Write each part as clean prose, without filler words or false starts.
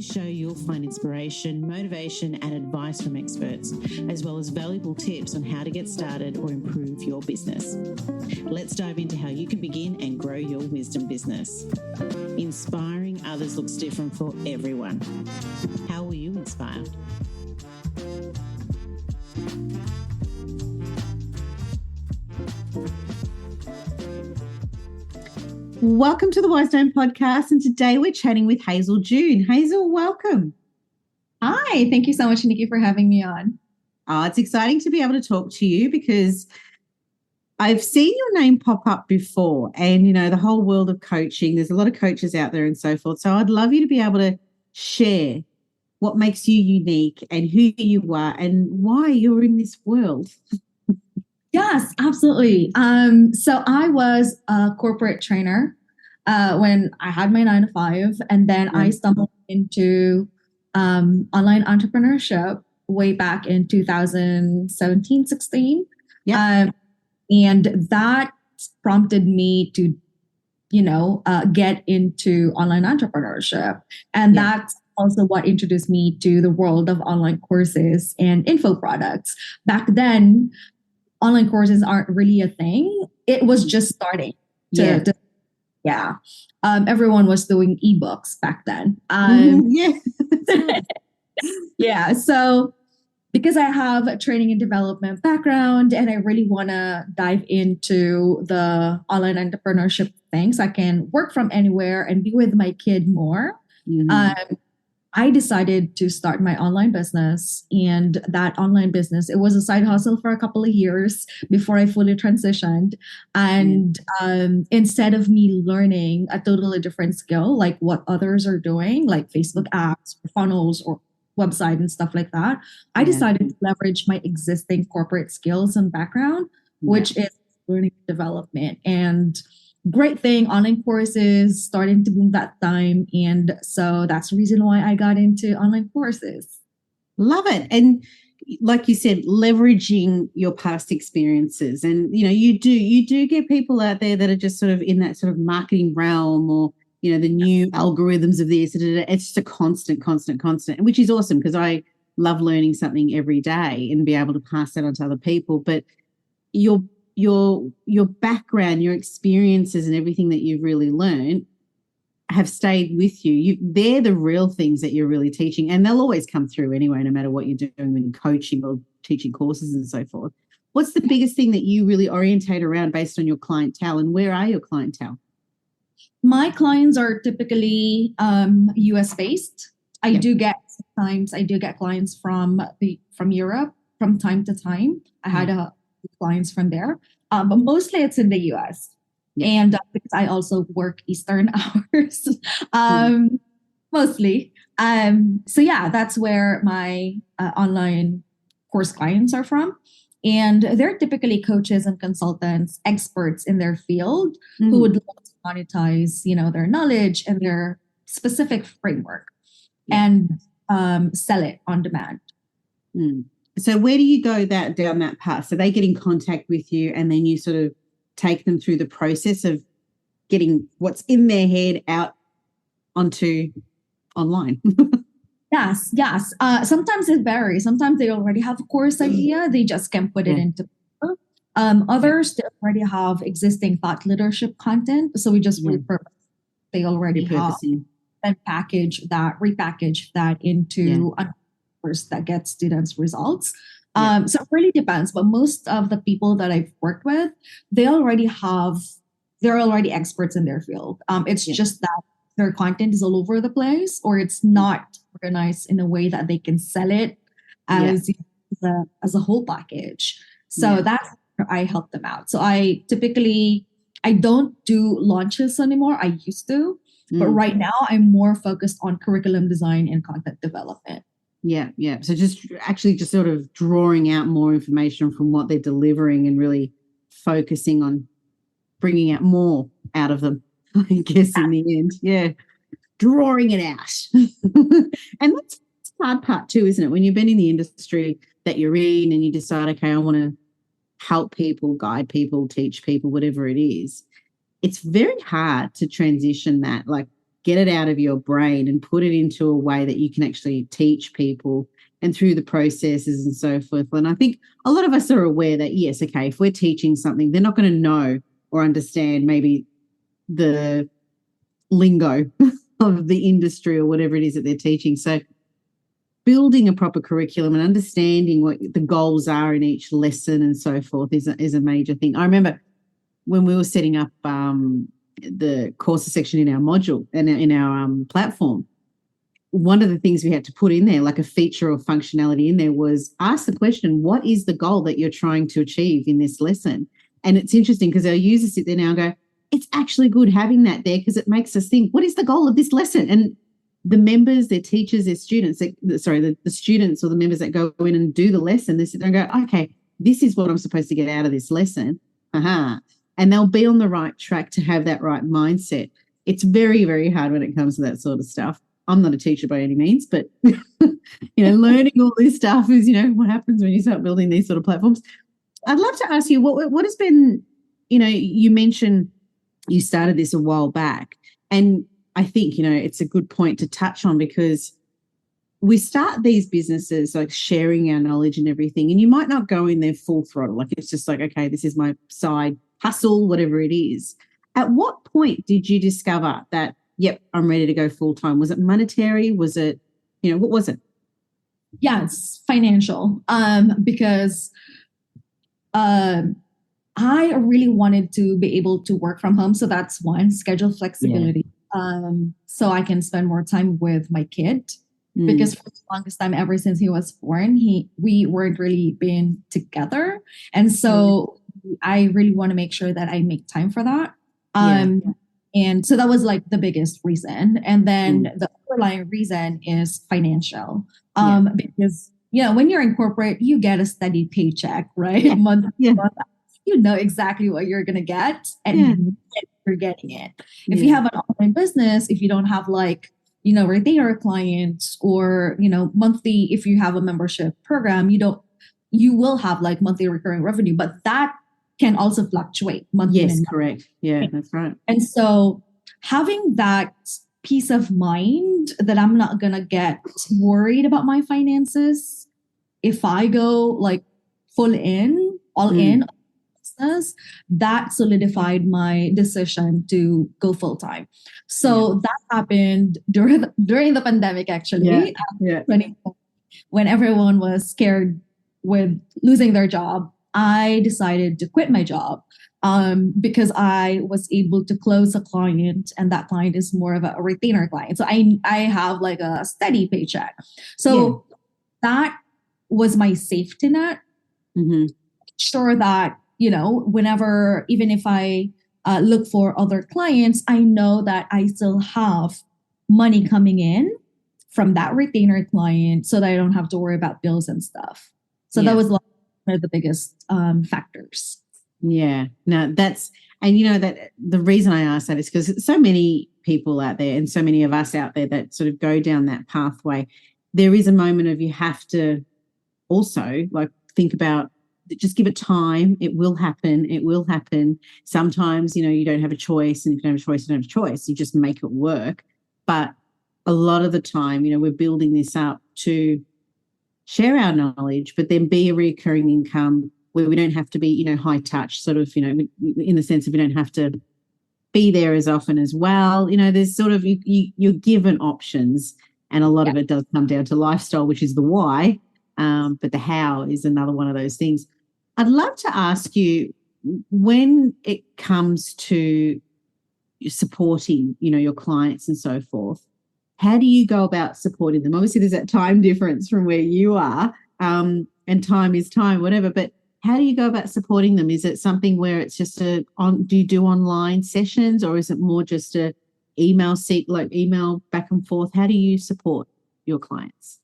this show, you'll find inspiration, motivation, and advice from experts, as well as valuable tips on how to get started or improve your business. Let's dive into how you can begin and grow your wisdom business. Inspiring others looks different for everyone. How will you inspire? Welcome to the Wise Dome podcast, and today we're chatting with Hazel June. Hazel, welcome. Hi, thank you so much, Nikki, for having me on. It's exciting to be able to talk to you because I've seen your name pop up before, and, you know, the whole world of coaching, there's a lot of coaches out there and so forth. So I'd love you to be able to share what makes you unique and who you are and why you're in this world. Yes, absolutely. So I was a corporate trainer when I had my 9 to 5, and then I stumbled into online entrepreneurship way back in 2017, 16. Yeah. And that prompted me to, get into online entrepreneurship. And that's also what introduced me to the world of online courses and info products. Back then, online courses aren't really a thing. It was just starting. Everyone was doing ebooks back then. So because I have a training and development background and I really want to dive into the online entrepreneurship things, I can work from anywhere and be with my kid more. I decided to start my online business, and that online business, it was a side hustle for a couple of years before I fully transitioned. And instead of me learning a totally different skill, like what others are doing, like Facebook ads, or funnels, or website and stuff like that, I decided to leverage my existing corporate skills and background, which is learning and development. And great thing, online courses starting to boom that time. And so that's the reason why I got into online courses. Love it. And like you said, leveraging your past experiences. And, you do get people out there that are just sort of in that sort of marketing realm, or, the new algorithms of this. It's just a constant, which is awesome because I love learning something every day and be able to pass that on to other people. But your background, your experiences and everything that you've really learned have stayed with you. They're the real things that you're really teaching, and they'll always come through anyway, no matter what you're doing when you're coaching or teaching courses and so forth. What's the biggest thing that you really orientate around based on your clientele, and where are your clientele? My clients are typically US based. I do get clients from Europe from time to time. I had clients from there, but mostly it's in the US. And because I also work Eastern hours, mostly. That's where my online course clients are from. And they're typically coaches and consultants, experts in their field who would love to monetize, their knowledge and their specific framework and sell it on demand. So where do you go down that path? So they get in contact with you, and then you sort of take them through the process of getting what's in their head out onto online. Yes. Sometimes it varies. Sometimes they already have a course idea. They just can put it into paper. Others, they already have existing thought leadership content. So we just repurpose. They already have and repackage that into a course that gets students results. So it really depends. But most of the people that I've worked with, they're already experts in their field. It's just that their content is all over the place, or it's not organized in a way that they can sell it as a whole package. So that's where I help them out. So I don't do launches anymore. I used to, but right now I'm more focused on curriculum design and content development. Yeah. So just sort of drawing out more information from what they're delivering and really focusing on bringing out more out of them, I guess, in the end. Yeah. Drawing it out. And that's the hard part too, isn't it? When you've been in the industry that you're in and you decide, okay, I want to help people, guide people, teach people, whatever it is. It's very hard to transition that. Like, get it out of your brain and put it into a way that you can actually teach people and through the processes and so forth. And I think a lot of us are aware that, yes, okay, if we're teaching something, they're not going to know or understand maybe the lingo of the industry or whatever it is that they're teaching. So building a proper curriculum and understanding what the goals are in each lesson and so forth is a major thing. I remember when we were setting up the courses section in our module and in our platform, one of the things we had to put in there, like a feature or functionality in there, was ask the question, what is the goal that you're trying to achieve in this lesson? And it's interesting because our users sit there now and go, it's actually good having that there because it makes us think, what is the goal of this lesson? And the members, their teachers, their students, the students or the members that go in and do the lesson, they sit there and go, okay, this is what I'm supposed to get out of this lesson. And they'll be on the right track to have that right mindset. It's very, very hard when it comes to that sort of stuff. I'm not a teacher by any means, but, learning all this stuff is, what happens when you start building these sort of platforms. I'd love to ask you, what has been, you mentioned you started this a while back, and I think, it's a good point to touch on because we start these businesses like sharing our knowledge and everything, and you might not go in there full throttle. Like it's just like, okay, this is my side hustle, whatever it is. At what point did you discover that, yep, I'm ready to go full time? Was it monetary? Was it, what was it? Yes, financial. Because I really wanted to be able to work from home. So that's one, schedule flexibility. Yeah. So I can spend more time with my kid because for the longest time, ever since he was born, we weren't really been together. And so I really want to make sure that I make time for that. And so that was like the biggest reason. And then the underlying reason is financial. Because, when you're in corporate, you get a steady paycheck, right? Month. You know exactly what you're going to get and you're getting it. If you have an online business, if you don't have retainer clients or, monthly, if you have a membership program, you will have like monthly recurring revenue, but that can also fluctuate monthly. Yes, correct. Yeah, that's right. And so having that peace of mind that I'm not going to get worried about my finances if I go like all in, business, that solidified my decision to go full time. So that happened during the pandemic, actually. When everyone was scared with losing their job, I decided to quit my job because I was able to close a client, and that client is more of a retainer client. So I have like a steady paycheck. So that was my safety net. Sure that, whenever, even if I look for other clients, I know that I still have money coming in from that retainer client so that I don't have to worry about bills and stuff. So that was one of the biggest factors. Yeah, no, that the reason I ask that is because so many people out there and so many of us out there that sort of go down that pathway, there is a moment of you have to also like think about, just give it time. It will happen. It will happen. Sometimes, you don't have a choice, and if you don't have a choice, you don't have a choice. You just make it work. But a lot of the time, we're building this up to share our knowledge, but then be a recurring income where we don't have to be, high touch sort of, in the sense of we don't have to be there as often as well. There's sort of, you're given options, and a lot of it does come down to lifestyle, which is the why. But the how is another one of those things. I'd love to ask you, when it comes to supporting, your clients and so forth, how do you go about supporting them? Obviously, there's that time difference from where you are, and time is time, whatever. But how do you go about supporting them? Is it something where it's just do you do online sessions, or is it more just a email back and forth? How do you support your clients?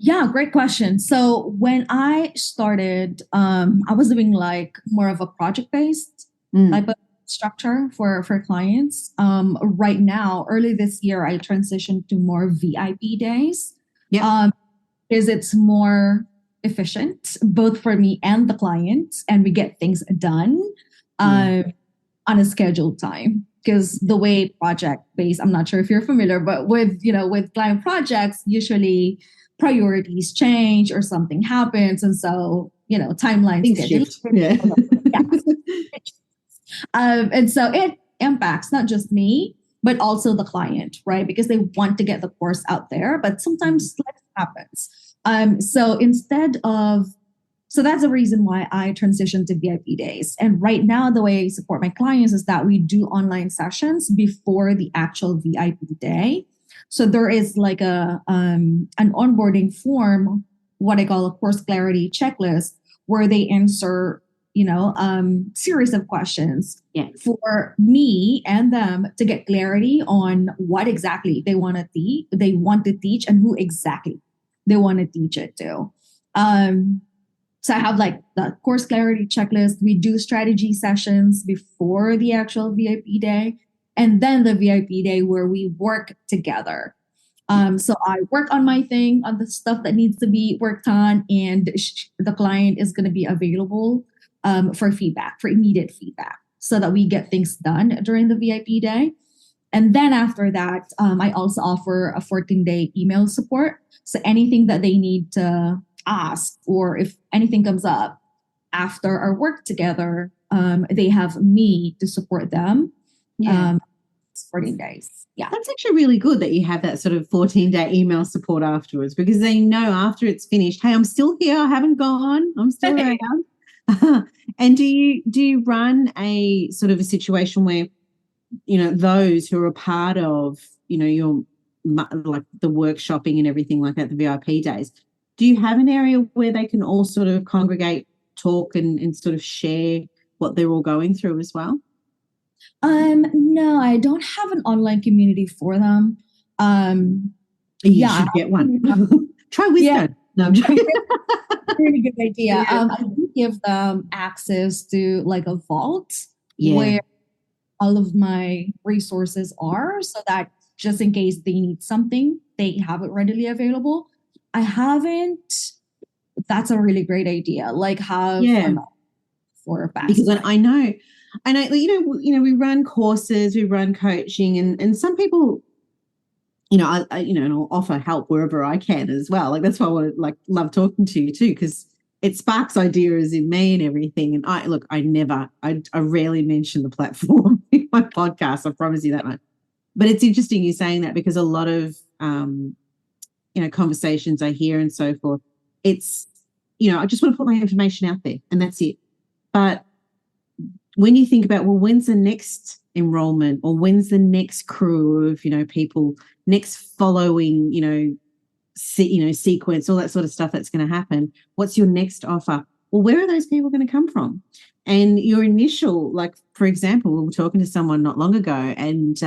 Yeah, great question. So when I started, I was doing like more of a project-based type of structure for clients. Right now, early this year, I transitioned to more VIP days. Because it's more efficient, both for me and the client, and we get things done on a scheduled time. because the way project based, I'm not sure if you're familiar, but with client projects, usually priorities change or something happens. And so, timelines Things get shift. delayed. Yeah. Yeah. And so it impacts not just me, but also the client, right? Because they want to get the course out there, but sometimes life happens. So that's the reason why I transitioned to VIP days. And right now, the way I support my clients is that we do online sessions before the actual VIP day. So there is like an onboarding form, what I call a course clarity checklist, where they answer series of questions for me and them to get clarity on what exactly they want to teach and who exactly they want to teach it to. So I have like the course clarity checklist. We do strategy sessions before the actual VIP day, and then the VIP day where we work together. So I work on my thing, on the stuff that needs to be worked on, and the client is going to be available for feedback, for immediate feedback, so that we get things done during the VIP day. And then after that, I also offer a 14-day email support. So anything that they need to ask, or if anything comes up after our work together, they have me to support them. Yeah. 14 days. Yeah. That's actually really good that you have that sort of 14-day email support afterwards, because they know after it's finished, hey, I'm still here. I haven't gone. I'm still around. And do you run a sort of a situation where, those who are a part of, your like the workshopping and everything like that, the VIP days, do you have an area where they can all sort of congregate, talk and sort of share what they're all going through as well? No, I don't have an online community for them. You should get one. Try Wisdom. Yeah. No, I'm joking. Really good idea. I do give them access to like a vault where all of my resources are, so that just in case they need something, they have it readily available. I haven't. That's a really great idea. Like have for a fast, because I know, we run courses, we run coaching, and some people, and I'll offer help wherever I can as well. Like that's why I love talking to you too, because it sparks ideas in me and everything. And I rarely mention the platform in my podcast. I promise you that much. But it's interesting you saying that, because a lot of conversations I hear and so forth, it's I just want to put my information out there and that's it. But when you think about, well, when's the next enrollment, or when's the next crew of people, next following sequence, all that sort of stuff that's going to happen, what's your next offer? Well, where are those people going to come from? And your initial, like for example, we were talking to someone not long ago, and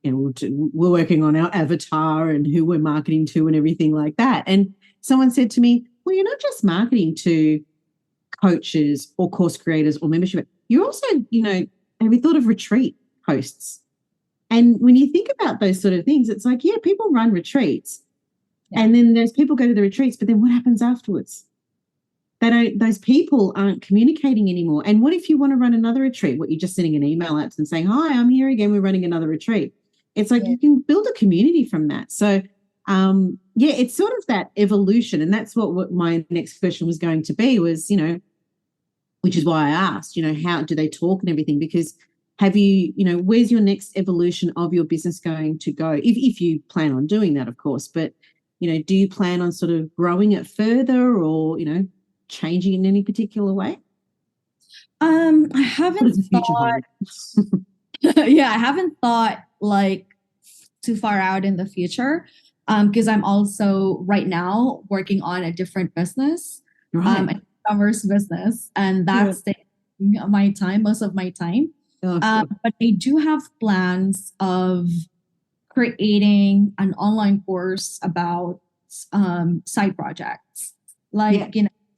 we're working on our avatar and who we're marketing to and everything like that. And someone said to me, well, you're not just marketing to coaches or course creators or membership. You're also, have you thought of retreat hosts? And when you think about those sort of things, it's like, yeah, people run retreats. Yeah. And then those people go to the retreats, but then what happens afterwards? Those people aren't communicating anymore. And what if you want to run another retreat? What, you're just sending an email out and saying, hi, I'm here again, we're running another retreat. It's like you can build a community from that. So it's sort of that evolution. And that's what my next question was going to be, was, which is why I asked, how do they talk and everything? Because have you, where's your next evolution of your business going to go? If you plan on doing that, of course, but, do you plan on sort of growing it further, or, changing in any particular way? I haven't thought. I haven't thought like too far out in the future, because I'm also right now working on a different business, an e-commerce business, and that's taking my time, most of my time. But I do have plans of creating an online course about side projects, like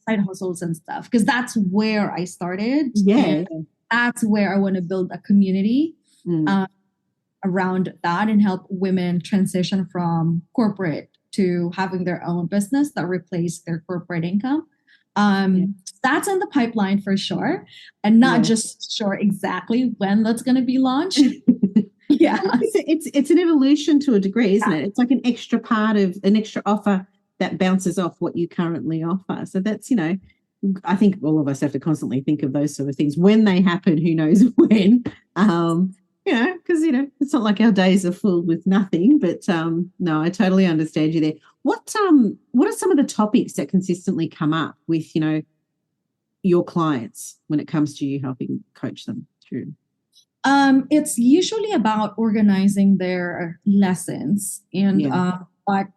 side hustles and stuff, because that's where I started. That's where I want to build a community around that and help women transition from corporate to having their own business that replace their corporate income. Yeah. That's in the pipeline for sure, and not Yeah. just sure exactly when that's going to be launched. Yeah. It's an evolution to a degree, isn't it? It's like an extra offer that bounces off what you currently offer. So that's, I think all of us have to constantly think of those sort of things when they happen. Who knows when? Because it's not like our days are full with nothing. But no, I totally understand you there. What are some of the topics that consistently come up with your clients when it comes to you helping coach them through? It's usually about organizing their lessons and what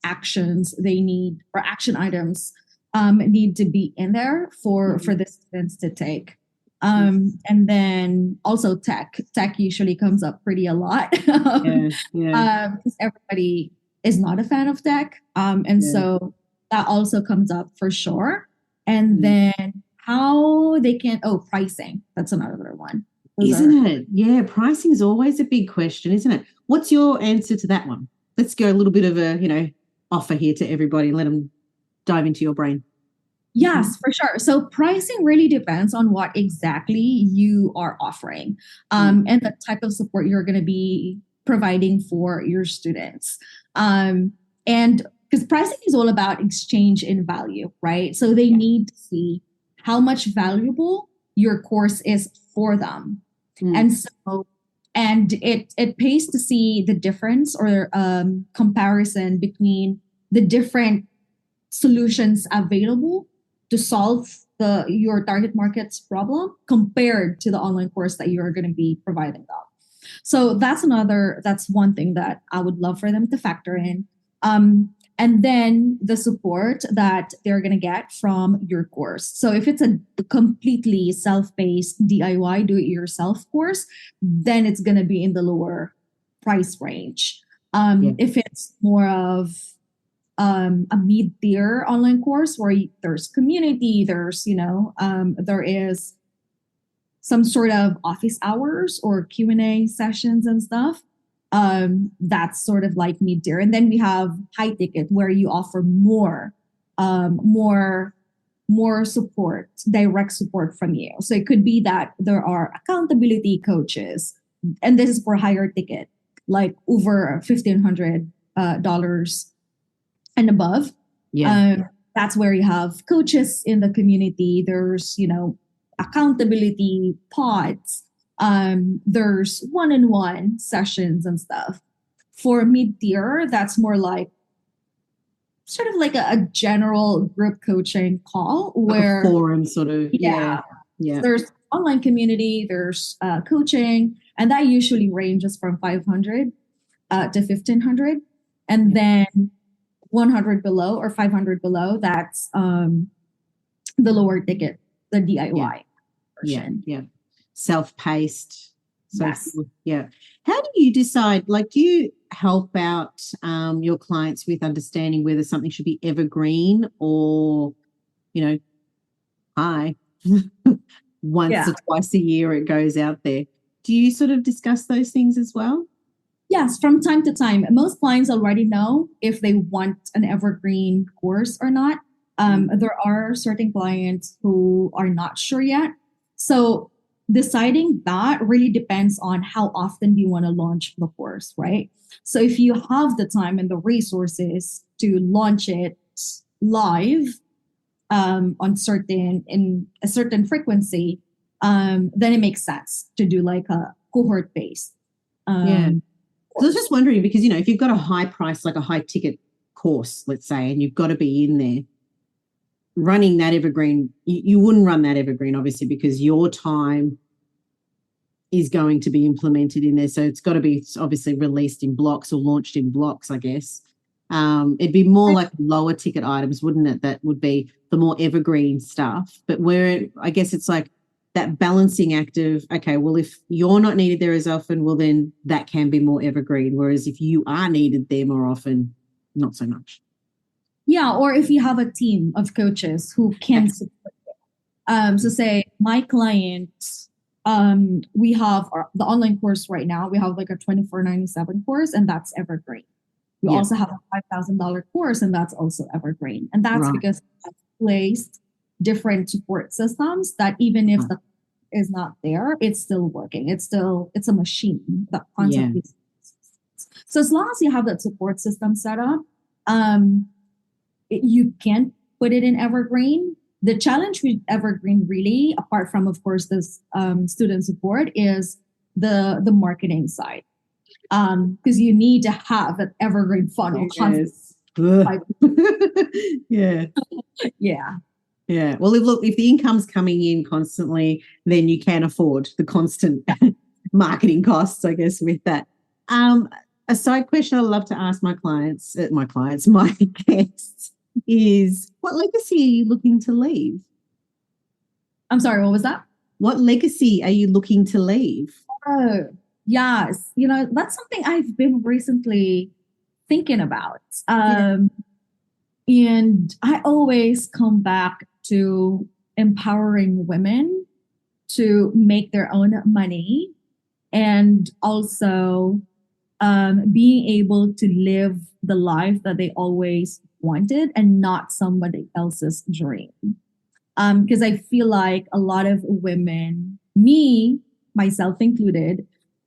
actions they need or action items need to be in there for the students to take. And then also tech usually comes up pretty a lot. Because everybody is not a fan of tech. So that also comes up for sure. And then how they can, pricing. That's another one. Isn't it? Yeah, pricing is always a big question, isn't it? What's your answer to that one? Let's go a little bit of a, offer here to everybody and let them dive into your brain. Yes, for sure. So pricing really depends on what exactly you are offering and the type of support you're going to be providing for your students. And because pricing is all about exchange in value, right? So they need to see how much valuable your course is for them. And it pays to see the difference or comparison between the different solutions available to solve your target market's problem compared to the online course that you're going to be providing them. So that's one thing that I would love for them to factor in. And then the support that they're going to get from your course. So if it's a completely self-paced DIY, do-it-yourself course, then it's going to be in the lower price range. If it's more of a mid-tier online course where there's community, there is some sort of office hours or Q&A sessions and stuff, that's sort of like mid-tier. And then we have high ticket where you offer more support, direct support from you. So it could be that there are accountability coaches, and this is for higher ticket, like over $1,500 and above. That's where you have coaches in the community. There's accountability pods. There's one-on-one sessions and stuff. For mid-tier, that's more like sort of like a general group coaching call where like a forum sort of. There's online community, there's coaching, and that usually ranges from 500 to 1,500, and then 100 below or 500 below. That's the lower ticket, the DIY version. Self-paced. Yes. How do you decide, do you help out your clients with understanding whether something should be evergreen or, once or twice a year it goes out there? Do you sort of discuss those things as well? Yes, from time to time. Most clients already know if they want an evergreen course or not. There are certain clients who are not sure yet. So deciding that really depends on how often do you want to launch the course, right? So if you have the time and the resources to launch it live in a certain frequency, then it makes sense to do like a cohort based. I was just wondering because, if you've got a high price, like a high ticket course, let's say, and you've got to be in there running that evergreen, you wouldn't run that evergreen, obviously, because your time is going to be implemented in there. So it's got to be obviously released in blocks or launched in blocks, I guess. It'd be more like lower ticket items, wouldn't it? That would be the more evergreen stuff. But where I guess it's like that balancing act of, okay, well, if you're not needed there as often, well, then that can be more evergreen. Whereas if you are needed there more often, not so much. Yeah, or if you have a team of coaches who can support it. So say my client, we have the online course right now. We have like a $24.97 course, and that's evergreen. We also have a $5,000 course, and that's also evergreen. And that's because I've placed different support systems that even if the is not there, it's still working. It's a machine that constantly. So as long as you have that support system set up, you can put it in Evergreen. The challenge with Evergreen, really, apart from, of course, this student support, is the marketing side. Because you need to have an Evergreen funnel. Yes. Yeah. Yeah. Yeah. Well, if the income's coming in constantly, then you can afford the constant marketing costs, I guess, with that. A side question I love to ask my guests is, what legacy are you looking to leave? I'm sorry, what was that? What legacy are you looking to leave? Oh, yes. That's something I've been recently thinking about. And I always come back to empowering women to make their own money, and also being able to live the life that they always wanted and not somebody else's dream. Because I feel like a lot of women, myself included,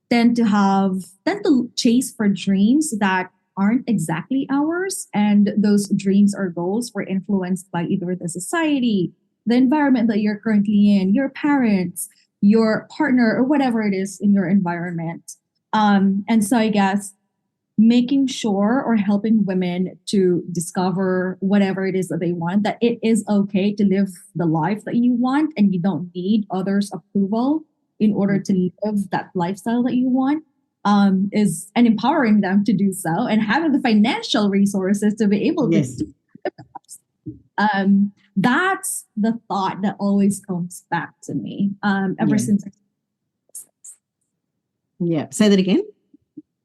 tend to chase for dreams that aren't exactly ours. And those dreams or goals were influenced by either the society, the environment that you're currently in, your parents, your partner, or whatever it is in your environment. And so I guess making sure or helping women to discover whatever it is that they want, that it is okay to live the life that you want and you don't need others' approval in order to live that lifestyle that you want, and empowering them to do so and having the financial resources to be able to do it. That's the thought that always comes back to me ever since. Yeah. Say that again.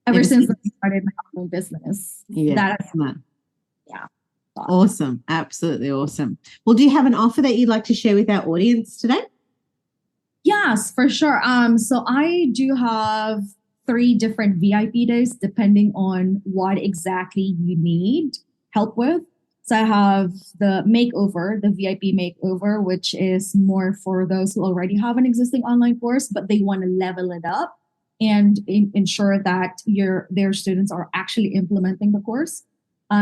Ever since I started my own business. Yeah. Yeah. Awesome. Absolutely awesome. Well, do you have an offer that you'd like to share with our audience today? Yes, for sure. So I do have 3 different VIP days depending on what exactly you need help with. So I have the makeover, the VIP makeover, which is more for those who already have an existing online course, but they want to level it up and ensure that their students are actually implementing the course.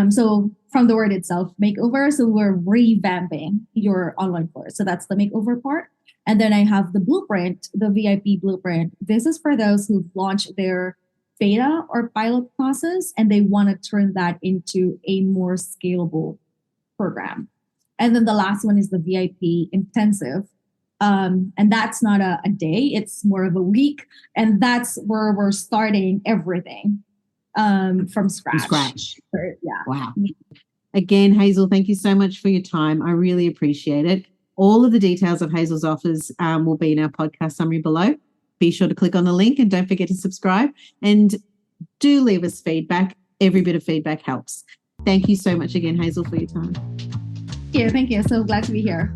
So from the word itself, makeover, so we're revamping your online course. So that's the makeover part. And then I have the blueprint, the VIP blueprint. This is for those who've launched their beta or pilot classes and they want to turn that into a more scalable program. And then the last one is the VIP intensive. And that's not a day, it's more of a week. And that's where we're starting everything from scratch. Yeah. Wow. Again, Hazel, thank you so much for your time. I really appreciate it. All of the details of Hazel's offers will be in our podcast summary below. Be sure to click on the link and don't forget to subscribe. And do leave us feedback. Every bit of feedback helps. Thank you so much again, Hazel, for your time. Thank you. So glad to be here.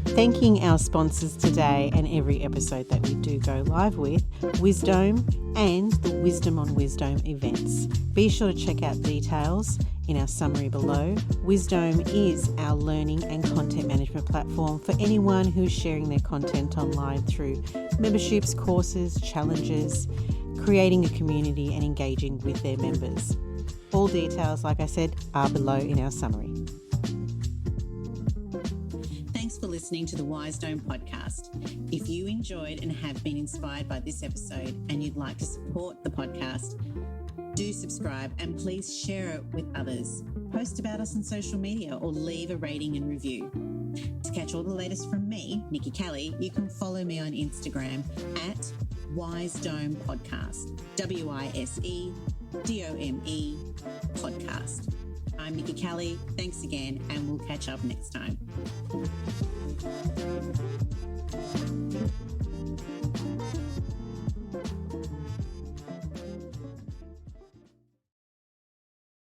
Thanking our sponsors today and every episode that we do go live with, Wisdom and the Wisdom on Wisdom events. Be sure to check out details in our summary below. Wisdom is our learning and content management platform for anyone who's sharing their content online through memberships, courses, challenges, creating a community and engaging with their members. All details, like I said, are below in our summary. Thanks for listening to the Wisdom podcast. If you enjoyed and have been inspired by this episode and you'd like to support the podcast, do subscribe and please share it with others. Post about us on social media or leave a rating and review. To catch all the latest from me, Nikki Kelly, you can follow me on Instagram at Wisdom Podcast, WISEDOME podcast. I'm Nikki Kelly. Thanks again, and we'll catch up next time.